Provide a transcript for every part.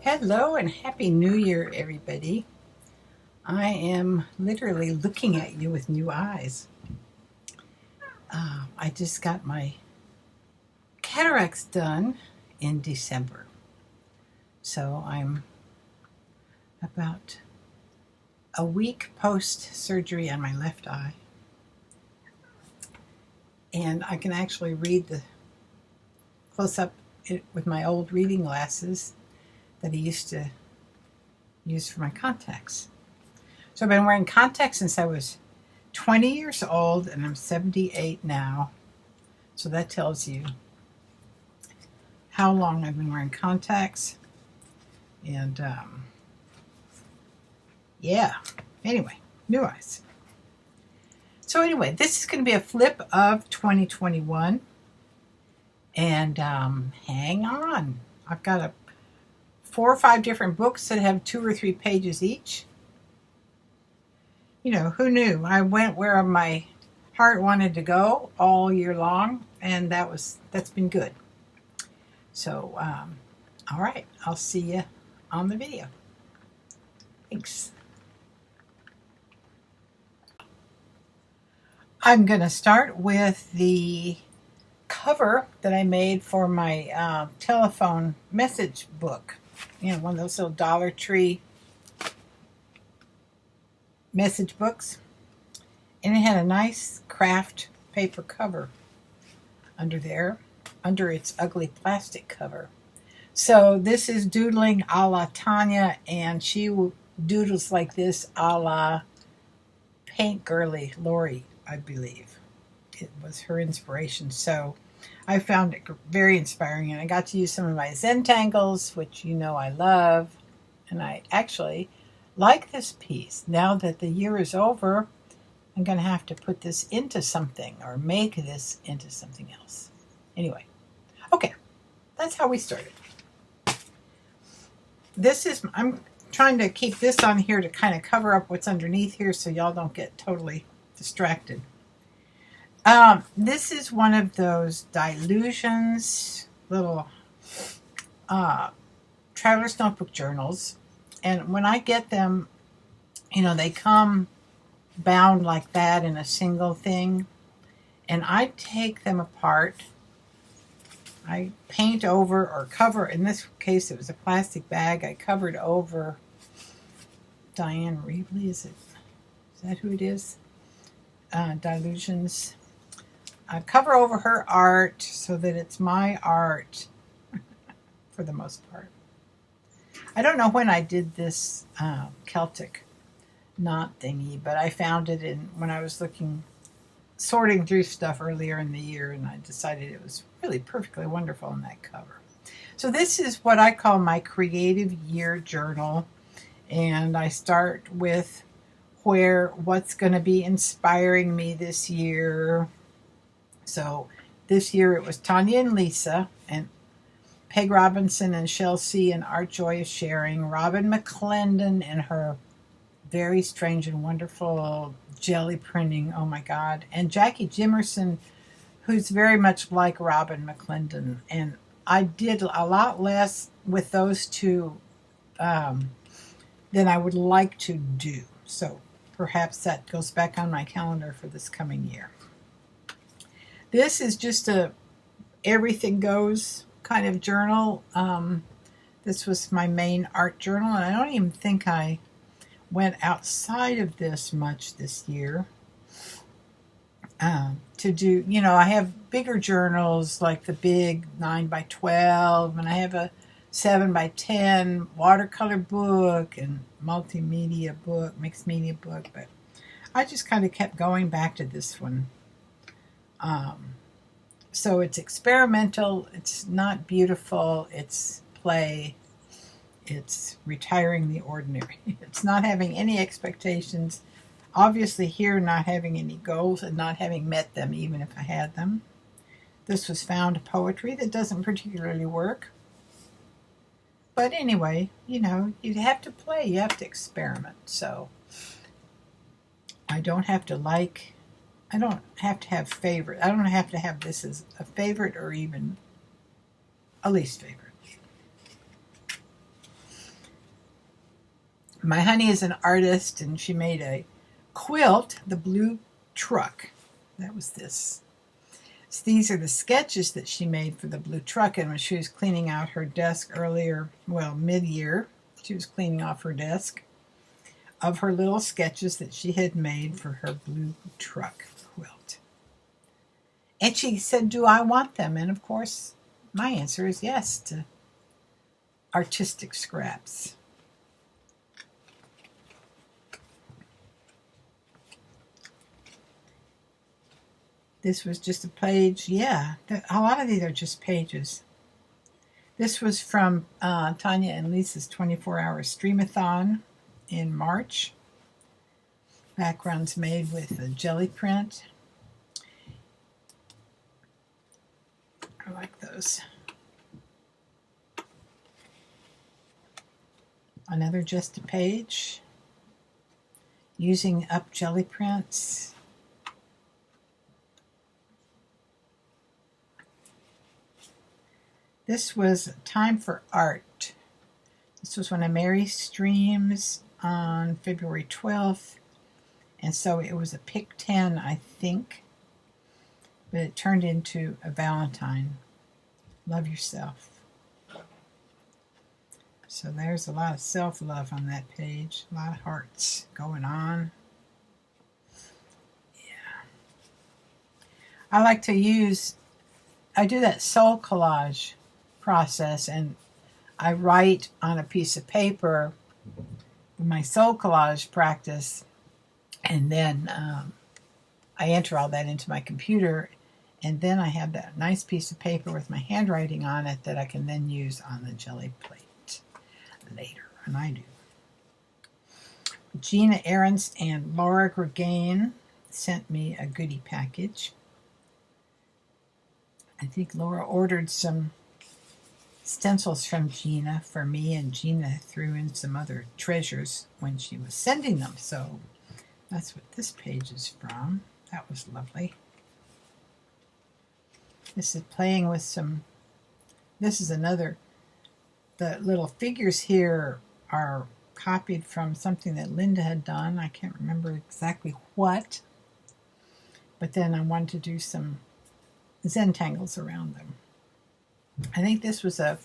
Hello and Happy New Year, everybody. I am literally looking at you with new eyes. I just got my cataracts done in December. So I'm about a week post-surgery on my left eye. And I can actually read the close-up with my old reading glasses that I used to use for my contacts. So I've been wearing contacts since I was 20 years old, and I'm 78 now. So that tells you how long I've been wearing contacts. And yeah, anyway, new eyes. So anyway, this is going to be a flip of 2021. And hang on. I've got 4 or 5 different books that have 2 or 3 pages each. You know, who knew? I went where my heart wanted to go all year long, and that's been good. So, all right, I'll see you on the video. Thanks. I'm going to start with the cover that I made for my telephone message book. You know, one of those little Dollar Tree message books. And it had a nice craft paper cover under there, under its ugly plastic cover. So this is doodling a la Tanya, and she doodles like this a la Paint Girly Lori, I believe. It was her inspiration. So I found it very inspiring, and I got to use some of my Zentangles, which you know I love. And I actually like this piece. Now that the year is over, I'm going to have to put this into something or make this into something else. Anyway, okay, that's how we started. I'm trying to keep this on here to kind of cover up what's underneath here so y'all don't get totally distracted. This is one of those Dylusions little Traveler's Notebook journals. And when I get them, you know, they come bound like that in a single thing. And I take them apart. I paint over or cover, in this case it was a plastic bag, I covered over Diane Reevely, is that who it is? Dylusions. I cover over her art so that it's my art for the most part. I don't know when I did this Celtic knot thingy, but I found it when I was sorting through stuff earlier in the year, and I decided it was really perfectly wonderful in that cover. So this is what I call my creative year journal, and I start with what's going to be inspiring me this year. So this year it was Tanya and Lisa, and Peg Robinson and Chelsea and Art Joy is Sharing, Robin McClendon and her very strange and wonderful jelly printing, oh my God, and Jackie Jimerson, who's very much like Robin McClendon. And I did a lot less with those two than I would like to do. So perhaps that goes back on my calendar for this coming year. This is just a everything goes kind of journal. This was my main art journal, and I don't even think I went outside of this much this year to do, you know, I have bigger journals like the big 9x12, and I have a 7x10 watercolor book and multimedia book, mixed media book, but I just kind of kept going back to this one. So it's experimental, it's not beautiful, it's play, it's retiring the ordinary. It's not having any expectations. Obviously here, not having any goals and not having met them, even if I had them. This was found poetry that doesn't particularly work. But anyway, you know, you have to play, you have to experiment. So I don't have to have favorite. I don't have to have this as a favorite or even a least favorite. My honey is an artist, and she made a quilt, the blue truck. That was this. So these are the sketches that she made for the blue truck, and when she was cleaning out her desk earlier, well, mid-year, she was cleaning off her desk of her little sketches that she had made for her blue truck quilt. And she said, do I want them? And of course, my answer is yes to artistic scraps. This was just a page. Yeah, a lot of these are just pages. This was from Tanya and Lisa's 24-hour streamathon in March. Backgrounds made with a jelly print. I like those. Another just a page. Using up jelly prints. This was Time for Art. This was one of Mary's streams on February 12th. And so it was a pick 10, I think. But it turned into a Valentine. Love yourself. So there's a lot of self-love on that page. A lot of hearts going on. Yeah. I like to I do that soul collage process, and I write on a piece of paper my soul collage practice, and then I enter all that into my computer, and then I have that nice piece of paper with my handwriting on it that I can then use on the jelly plate later, and I do. Gina Ernst and Laura Gregain sent me a goodie package. I think Laura ordered some stencils from Gina for me, and Gina threw in some other treasures when she was sending them. So that's what this page is from. That was lovely. This is playing with some, this is another, the little figures here are copied from something that Linda had done. I can't remember exactly what, but then I wanted to do some Zentangles around them. I think this was a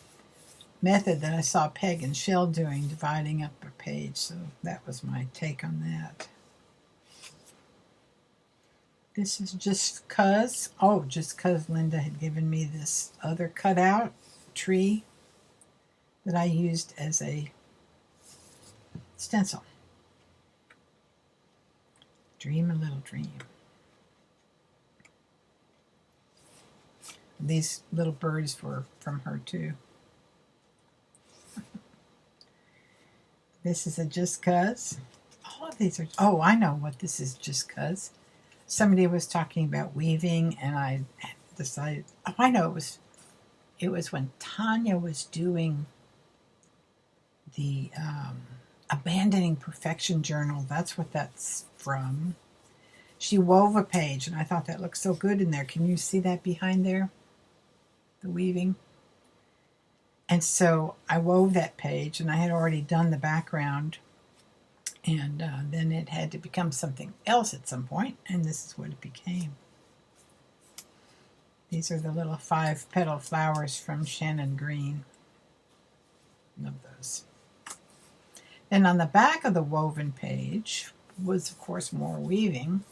method that I saw Peg and Shell doing, dividing up a page, so that was my take on that. This is just 'cause Linda had given me this other cutout tree that I used as a stencil. Dream a little dream. These little birds were from her too. This is a just 'cause. All of these are, oh, I know what this is just 'cause. Somebody was talking about weaving, and I decided, oh, I know, it was when Tanya was doing the Abandoning Perfection journal. That's what that's from. She wove a page, and I thought that looked so good in there. Can you see that behind there? The weaving. And so I wove that page, and I had already done the background, and then it had to become something else at some point, and this is what it became. These are the little 5-petal flowers from Shannon Green. Love those. And on the back of the woven page was, of course, more weaving.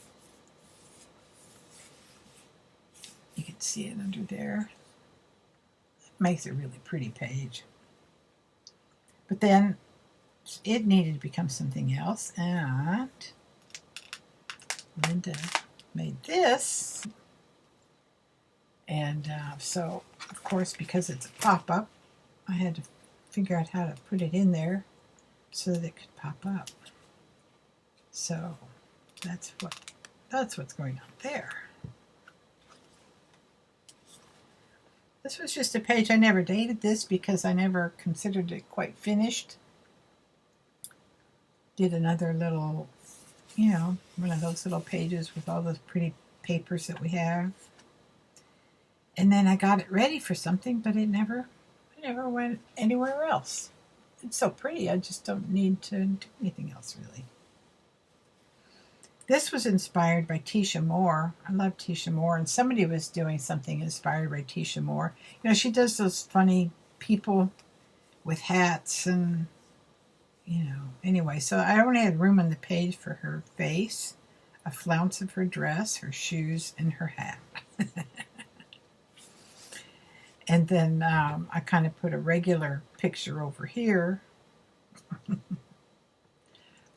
You can see it under there. Makes a really pretty page. But then it needed to become something else, and Linda made this. And so, of course, because it's a pop-up, I had to figure out how to put it in there so that it could pop up. So that's what's going on there. This was just a page. I never dated this because I never considered it quite finished. Did another little, one of those little pages with all those pretty papers that we have. And then I got it ready for something, but it never went anywhere else. it's so pretty. I just don't need to do anything else, really. This was inspired by Tisha Moore. I love Tisha Moore, and somebody was doing something inspired by Tisha Moore. You know, she does those funny people with hats and, you know, anyway. So I only had room on the page for her face, a flounce of her dress, her shoes, and her hat. And then I kind of put a regular picture over here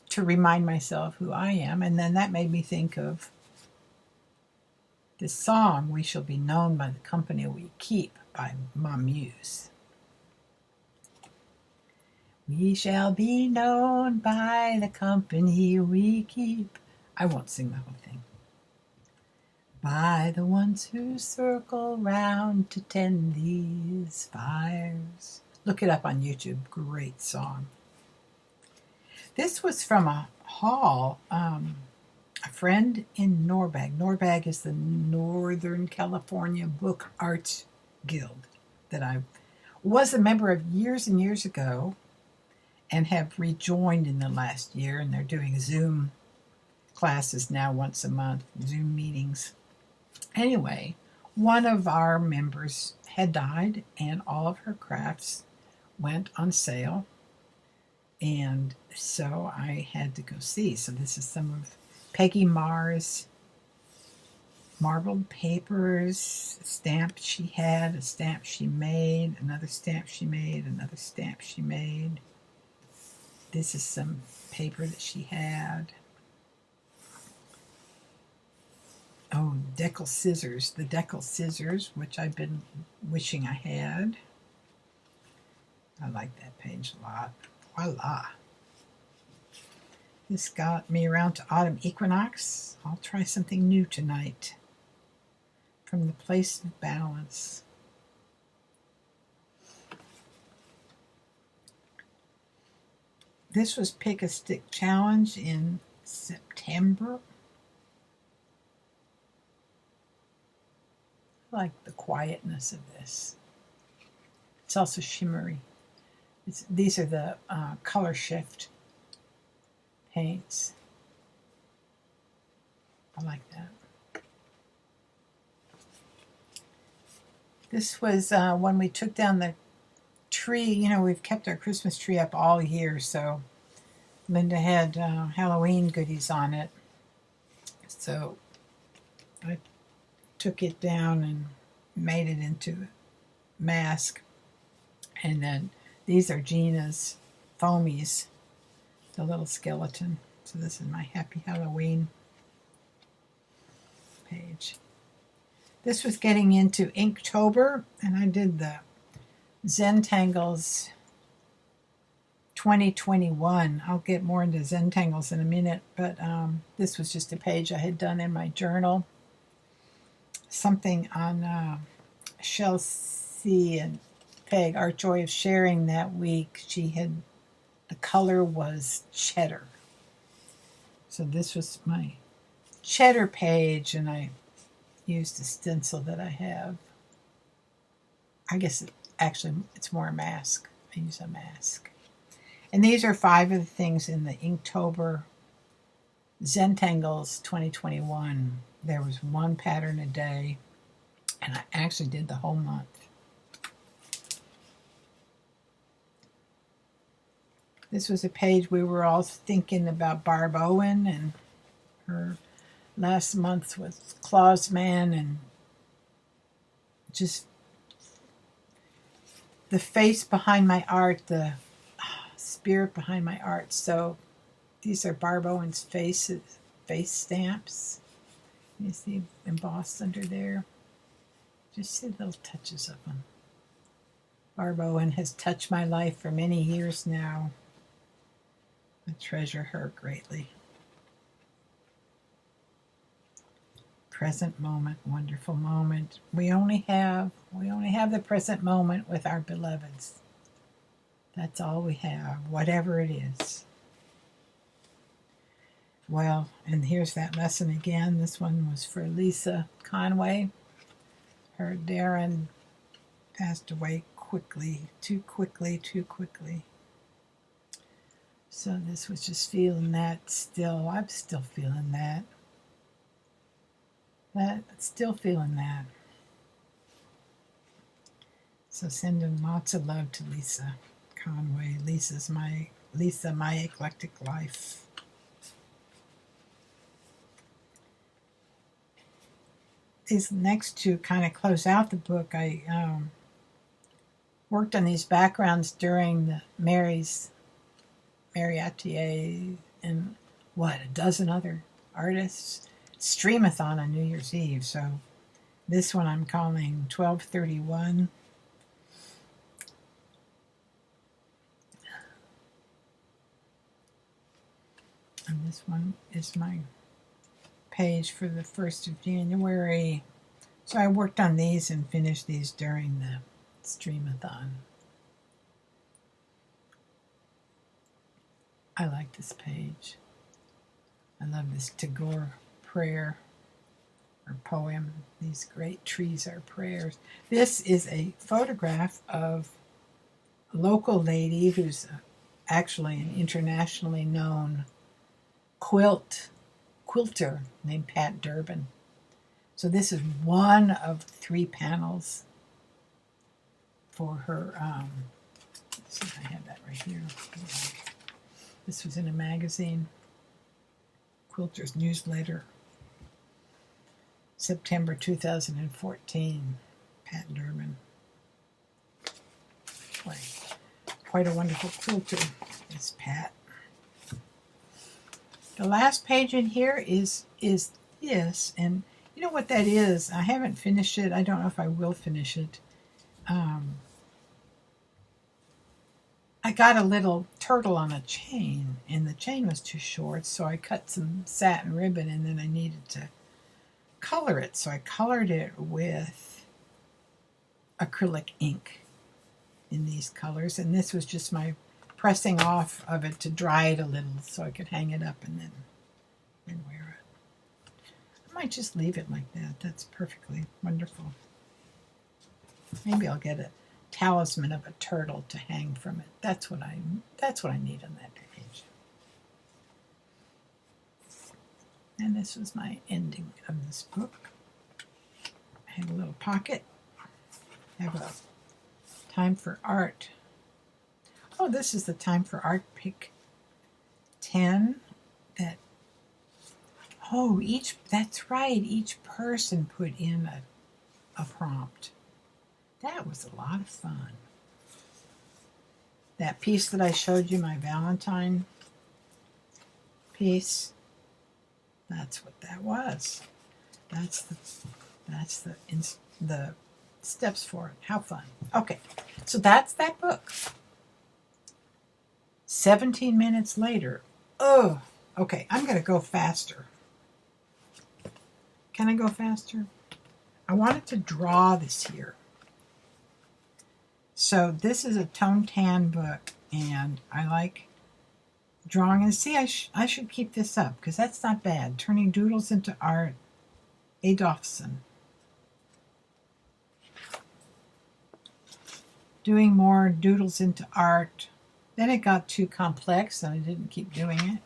to remind myself who I am. And then that made me think of this song, "We Shall Be Known by the Company We Keep" by my muse. We shall be known by the company we keep. I won't sing the whole thing. By the ones who circle round to tend these fires. Look it up on YouTube. Great song. This was from a hall, a friend in Norbag. Norbag is the Northern California Book Arts Guild that I was a member of years and years ago and have rejoined in the last year, and they're doing Zoom classes now once a month, Zoom meetings. Anyway, one of our members had died, and all of her crafts went on sale, and so I had to go see. So this is some of Peggy Marr's marbled papers, a stamp she had, a stamp she made, another stamp she made, another stamp she made. This is some paper that she had. Oh, decal scissors. The decal scissors, which I've been wishing I had. I like that page a lot. Voila. This got me around to autumn equinox. I'll try something new tonight. From the Place of Balance. This was Pick a Stick Challenge in September. I like the quietness of this. It's also shimmery. These are the color shift paints. I like that. This was when we took down the tree. You know, we've kept our Christmas tree up all year, so Linda had Halloween goodies on it. So I took it down and made it into a mask. And then these are Gina's foamies, the little skeleton. So this is my Happy Halloween page. This was getting into Inktober, and I did the Zentangles 2021. I'll get more into Zentangles in a minute, but this was just a page I had done in my journal. Something on Chelsea and Peg, our joy of sharing that week. The color was cheddar. So this was my cheddar page, and I used a stencil that I have. I guess it's more a mask. I use a mask. And these are 5 of the things in the Inktober Zentangles 2021. There was 1 pattern a day, and I actually did the whole month. This was a page we were all thinking about Barb Owen, and her last month was Clausman, and just the face behind my art, the spirit behind my art. So these are Barb Owen's face stamps. You see embossed under there. Just see little touches of them. Barb Owen has touched my life for many years now. I treasure her greatly. Present moment, wonderful moment. We only have the present moment with our beloveds. That's all we have, whatever it is. Well, and here's that lesson again. This one was for Lisa Conway. Her Darren passed away quickly, too quickly. So this was just feeling that still. I'm still feeling that. Still feeling that. So sending lots of love to Lisa Conway. Lisa, My Eclectic Life. These next two kind of close out the book. I worked on these backgrounds during the Mary Attier and a dozen other artists streamathon on New Year's Eve. So this one I'm calling 1231. And this one is my page for the 1st of January. So I worked on these and finished these during the streamathon. I like this page. I love this Tagore prayer or poem. These great trees are prayers. This is a photograph of a local lady who's actually an internationally known quilter named Pat Durbin. So this is one of 3 panels for her. Let's see if I have that right here. This was in a magazine, Quilter's Newsletter, September 2014. Pat Durbin. Quite a wonderful quilter, is Pat. The last page in here is this, and you know what that is? I haven't finished it. I don't know if I will finish it. I got a little turtle on a chain, and the chain was too short, so I cut some satin ribbon, and then I needed to color it. So I colored it with acrylic ink in these colors, and this was just my pressing off of it to dry it a little so I could hang it up and then wear it. I might just leave it like that. That's perfectly wonderful. Maybe I'll get a talisman of a turtle to hang from it. That's what I need on that page. And this was my ending of this book. I have a little pocket. I have a time for art. Oh, this is the time for art pick 10. That's right. Each person put in a prompt. That was a lot of fun. That piece that I showed you, my Valentine piece, that's what that was. That's the steps for it. How fun. Okay, so that's that book. 17 minutes later. Oh, okay, I'm going to go faster. Can I go faster? I wanted to draw this here. So this is a tone tan book, and I like drawing. And see, I should keep this up, because that's not bad. Turning Doodles into Art, Adolphson. Doing more doodles into art. Then it got too complex, and I didn't keep doing it.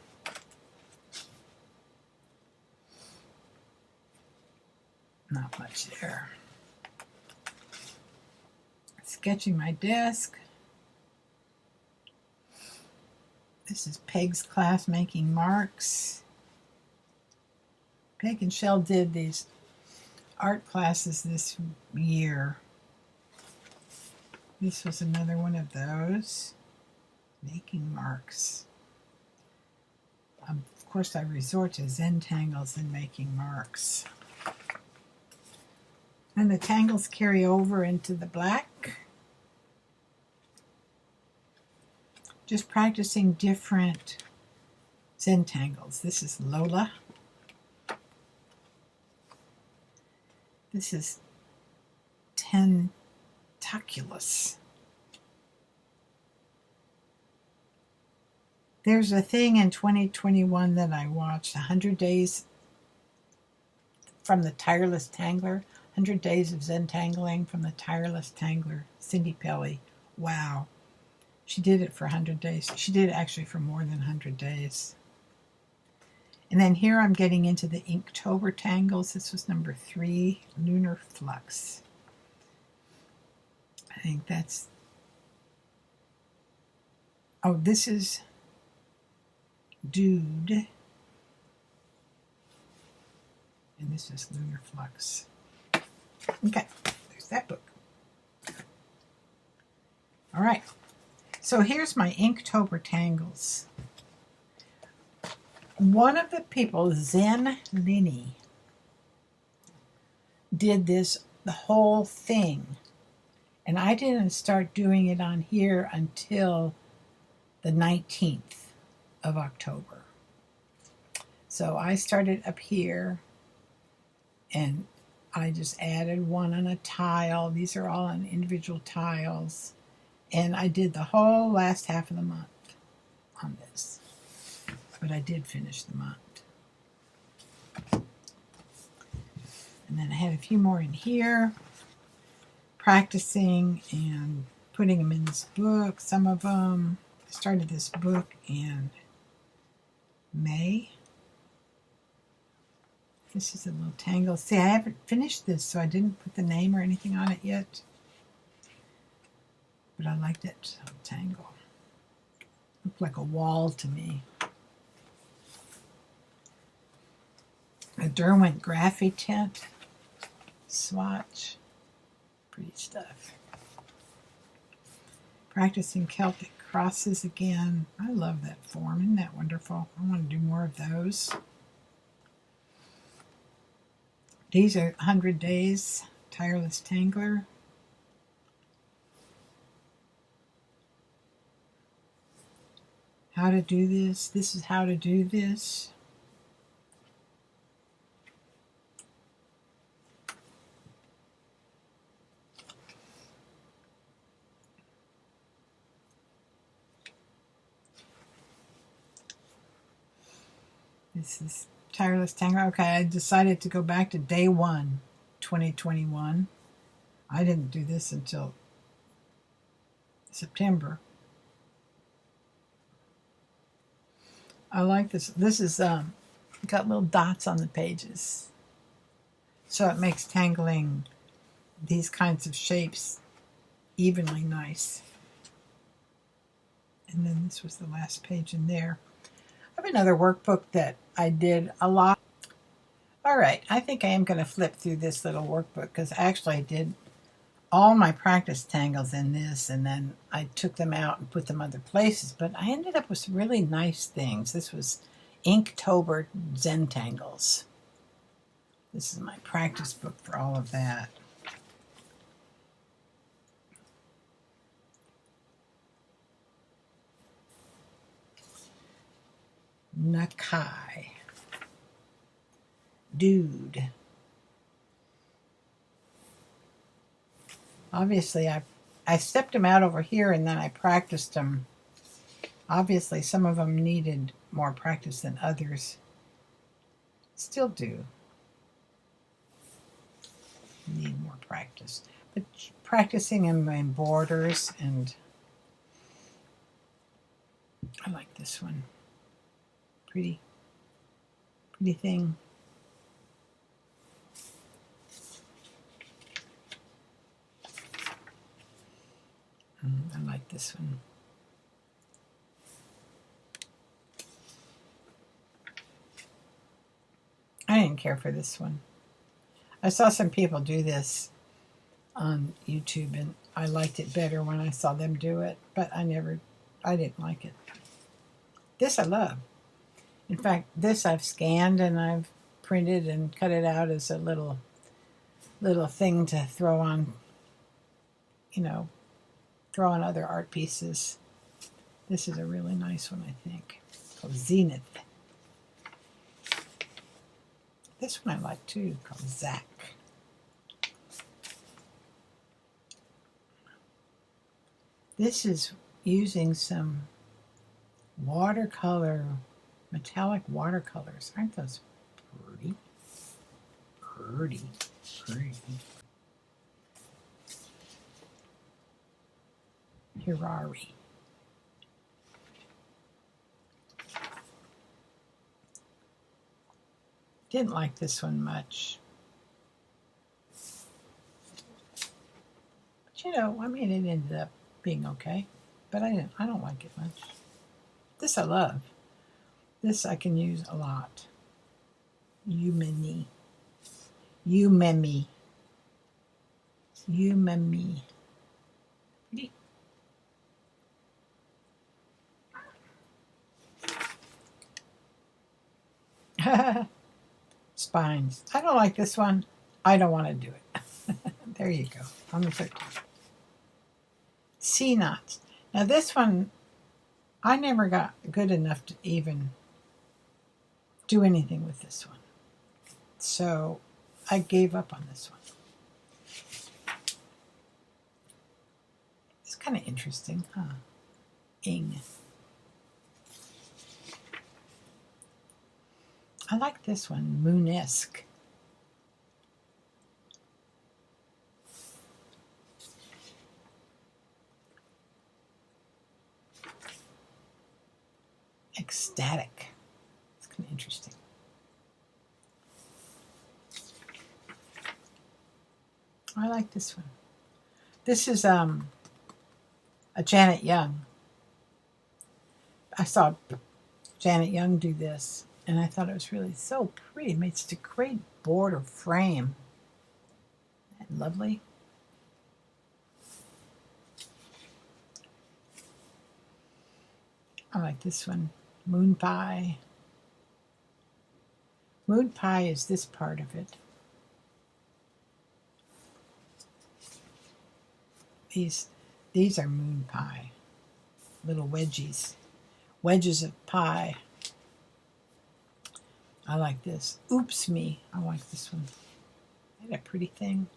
Not much there. Sketching my desk. This is Peg's class, Making Marks. Peg and Shell did these art classes this year. This was another one of those. Making marks. Of course, I resort to Zen tangles in making marks. And the tangles carry over into the black. Just practicing different Zen tangles. This is Lola. This is Tentaculus. There's a thing in 2021 that I watched, 100 Days from the Tireless Tangler, 100 Days of Zen Tangling from the Tireless Tangler, Cindy Pelly. Wow. She did it for 100 days. She did it actually for more than 100 days. And then here I'm getting into the Inktober tangles. This was number 3, Lunar Flux. I think that's... Oh, this is Dude. And this is Lunar Flux. Okay, there's that book. All right, so here's my Inktober tangles. One of the people, Zen Linny, did this, the whole thing. And I didn't start doing it on here until the 19th of October. So I started up here and I just added one on a tile. These are all on individual tiles. And I did the whole last half of the month on this. But I did finish the month. And then I had a few more in here, practicing and putting them in this book. Some of them, I started this book in May. This is a little tangle. See, I haven't finished this, so I didn't put the name or anything on it yet. But I like that tangle. Looked like a wall to me. A Derwent Graphy Tint swatch. Pretty stuff. Practicing Celtic crosses again. I love that form. Isn't that wonderful? I want to do more of those. These are 100 Days Tireless Tangler. How to do this. This is how to do this. This is Tireless Tangler. Okay, I decided to go back to day 1, 2021. I didn't do this until September. I like this. This is got little dots on the pages. So it makes tangling these kinds of shapes evenly nice. And then this was the last page in there. I have another workbook that I did a lot. All right, I think I am going to flip through this little workbook because actually I did all my practice tangles in this and then I took them out and put them other places, but I ended up with some really nice things. This was Inktober Zen Tangles. This is my practice book for all of that. Nakai. Dude. Obviously, I stepped them out over here and then I practiced them. Obviously, some of them needed more practice than others. Still do. Need more practice. But practicing them in borders, and I like this one. Pretty thing. I like this one. I didn't care for this one. I saw some people do this on YouTube and I liked it better when I saw them do it, but I didn't like it. This I love. In fact, this I've scanned and I've printed and cut it out as a little thing to throw on, throw on other art pieces. This is a really nice one, I think. Called Zenith. This one I like too, called Zach. This is using some watercolor, metallic watercolors. Aren't those pretty? Pretty. Hirari. Didn't like this one much. But you know, I mean, it ended up being okay. But I don't like it much. This I love. This I can use a lot. Umemi. Umemi. Umemi. Spines. I don't like this one. I don't want to do it. There you go. On the 13th. Sea knots. Now this one, I never got good enough to even do anything with this one. So I gave up on this one. It's kind of interesting, huh? Ing. I like this one, Moonesque. Ecstatic. It's kind of interesting. I like this one. This is a Janet Young. I saw Janet Young do this, and I thought it was really so pretty. It makes a great border frame. Isn't that lovely? I like this one, Moon Pie. Moon Pie is this part of it. These are moon pie, little wedges of pie. I like this. Oops me. I like this one. Isn't that a pretty thing?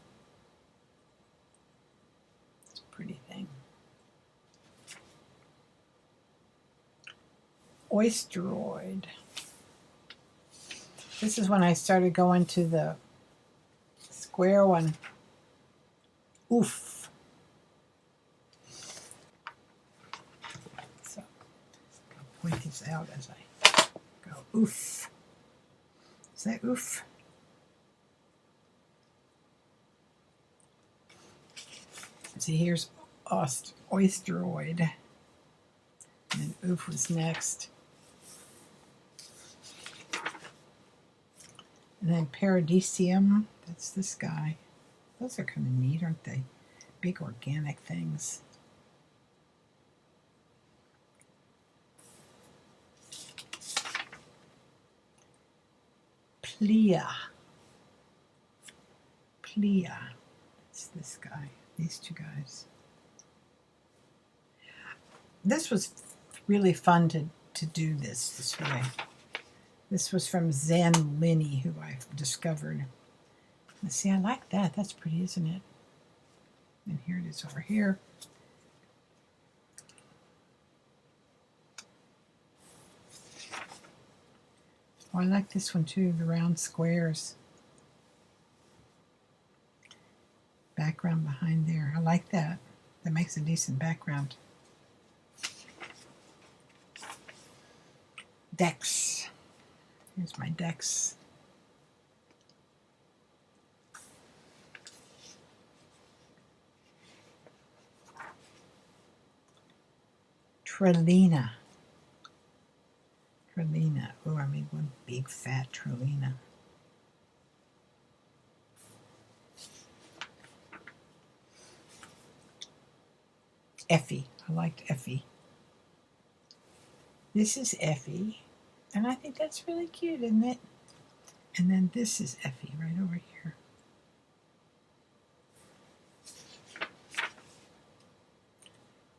It's a pretty thing. Oysteroid. This is when I started going to the square one. Oof. So I'll point this out as I go. Oof. Is that oof? See, here's Oysteroid. And then oof was next. And then Paradisium, that's this guy. Those are kind of neat, aren't they? Big organic things. Plea. It's this guy, these two guys. This was really fun to do this way. This was from Zen Linny, who I've discovered. Let's see, I like that. That's pretty, isn't it? And here it is over here. Oh, I like this one too, the round squares. Background behind there. I like that. That makes a decent background. Decks. Here's my decks. Trelina. Oh, I made one big fat Trelina. Effie. I liked Effie. This is Effie. And I think that's really cute, isn't it? And then this is Effie right over here.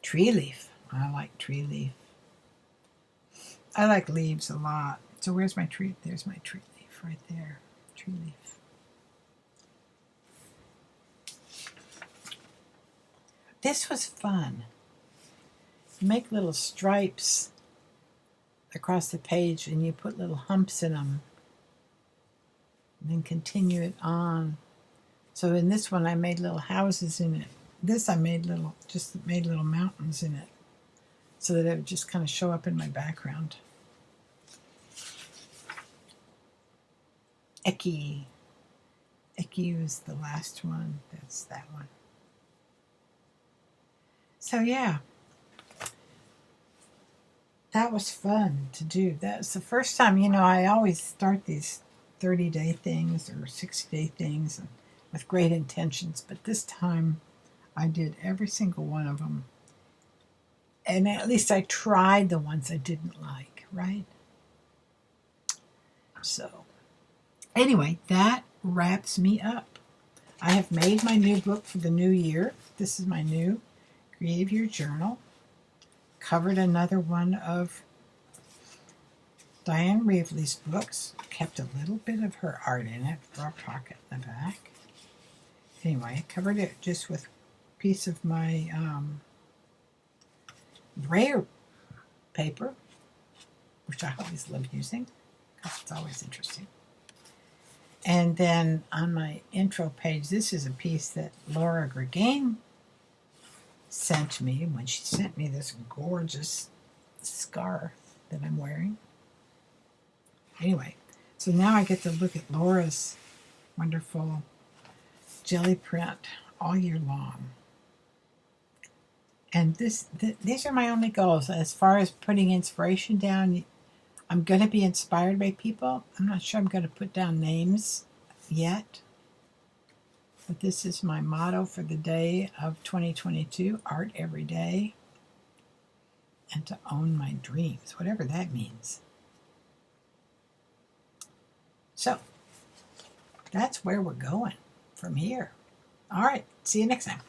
Tree leaf. I like tree leaf. I like leaves a lot. So where's my tree? There's my tree leaf right there. Tree leaf. This was fun. Make little stripes across the page and you put little humps in them. And then continue it on. So in this one I made little houses in it. This I made little mountains in it. So that it would just kind of show up in my background. Eki. Eki was the last one. That's that one. So yeah, that was fun to do. That was the first time, I always start these 30-day things or 60-day things and with great intentions, but this time I did every single one of them. And at least I tried the ones I didn't like, right? So, anyway, that wraps me up. I have made my new book for the new year. This is my new Creative Year Journal. Covered another one of Diane Reevely's books. Kept a little bit of her art in it for a pocket in the back. Anyway, I covered it just with a piece of my brayer paper, which I always love using because it's always interesting. And then on my intro page, this is a piece that Laura Gregain sent me when she sent me this gorgeous scarf that I'm wearing. Anyway, so now I get to look at Laura's wonderful jelly print all year long. And these are my only goals. As far as putting inspiration down, I'm going to be inspired by people. I'm not sure I'm going to put down names yet. But this is my motto for the day of 2022, art every day, and to own my dreams, whatever that means. So, that's where we're going from here. All right, see you next time.